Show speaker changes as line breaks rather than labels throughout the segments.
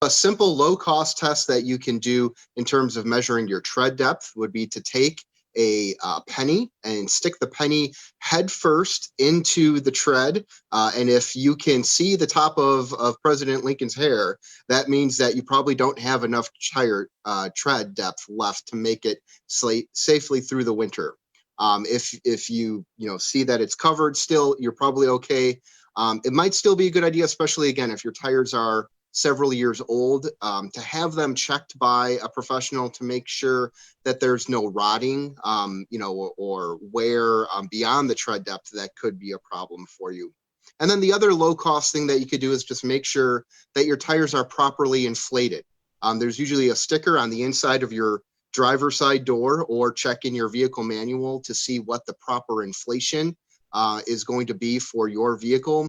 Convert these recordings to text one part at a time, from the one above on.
A simple low-cost test that you can do in terms of measuring your tread depth would be to take a penny and stick the penny head first into the tread. And if you can see the top of President Lincoln's hair, that means that you probably don't have enough tread depth left to make it safely through the winter. If you see that it's covered still, you're probably okay. It might still be a good idea, especially again if your tires are several years old, to have them checked by a professional to make sure that there's no rotting, or wear beyond the tread depth that could be a problem for you. And then the other low cost thing that you could do is just make sure that your tires are properly inflated. There's usually a sticker on the inside of your driver's side door, or check in your vehicle manual to see what the proper inflation is going to be for your vehicle.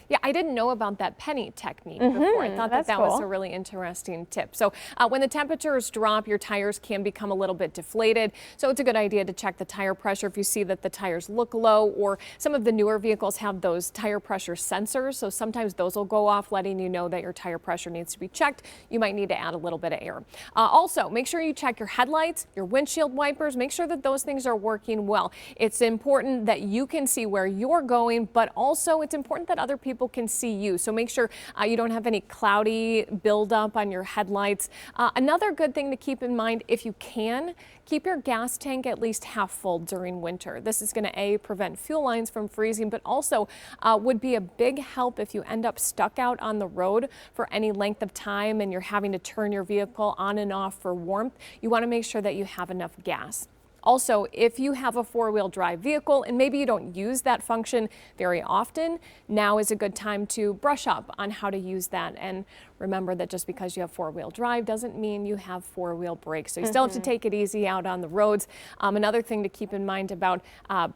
Yeah, I didn't know about that penny technique before. I thought that was a really interesting tip. So when the temperatures drop, your tires can become a little bit deflated. So it's a good idea to check the tire pressure if you see that the tires look low, or some of the newer vehicles have those tire pressure sensors. So sometimes those will go off, letting you know that your tire pressure needs to be checked. You might need to add a little bit of air. Also, make sure you check your headlights, your windshield wipers, make sure that those things are working well. It's important that you can see where you're going, but also it's important that other people can see you. So make sure you don't have any cloudy buildup on your headlights. Another good thing to keep in mind, if you can, keep your gas tank at least half full during winter. This is going to prevent fuel lines from freezing, but also would be a big help if you end up stuck out on the road for any length of time and you're having to turn your vehicle on and off for warmth. You want to make sure that you have enough gas. Also, if you have a four-wheel drive vehicle and maybe you don't use that function very often, now is a good time to brush up on how to use that. And remember that just because you have four-wheel drive doesn't mean you have four-wheel brakes. So you still have to take it easy out on the roads. Another thing to keep in mind about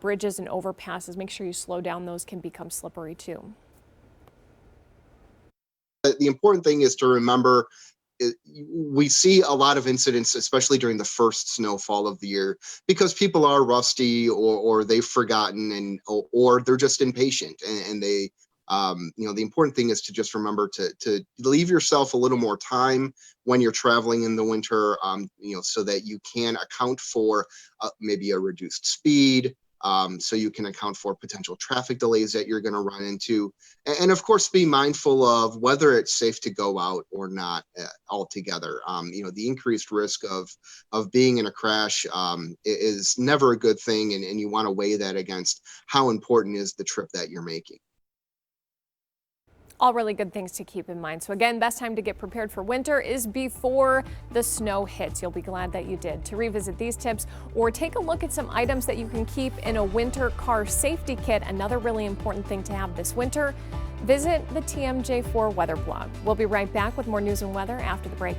bridges and overpasses, make sure you slow down. Those can become slippery too.
The important thing is to remember, we see a lot of incidents, especially during the first snowfall of the year, because people are rusty, or they've forgotten, or they're just impatient, and they, the important thing is to just remember to leave yourself a little more time when you're traveling in the winter, so that you can account for maybe a reduced speed. So you can account for potential traffic delays that you're going to run into. And of course, be mindful of whether it's safe to go out or not altogether. The increased risk of being in a crash is never a good thing, and you want to weigh that against how important is the trip that you're making.
All really good things to keep in mind. So again, best time to get prepared for winter is before the snow hits. You'll be glad that you did. To revisit these tips or take a look at some items that you can keep in a winter car safety kit, another really important thing to have this winter, visit the TMJ4 weather blog. We'll be right back with more news and weather after the break.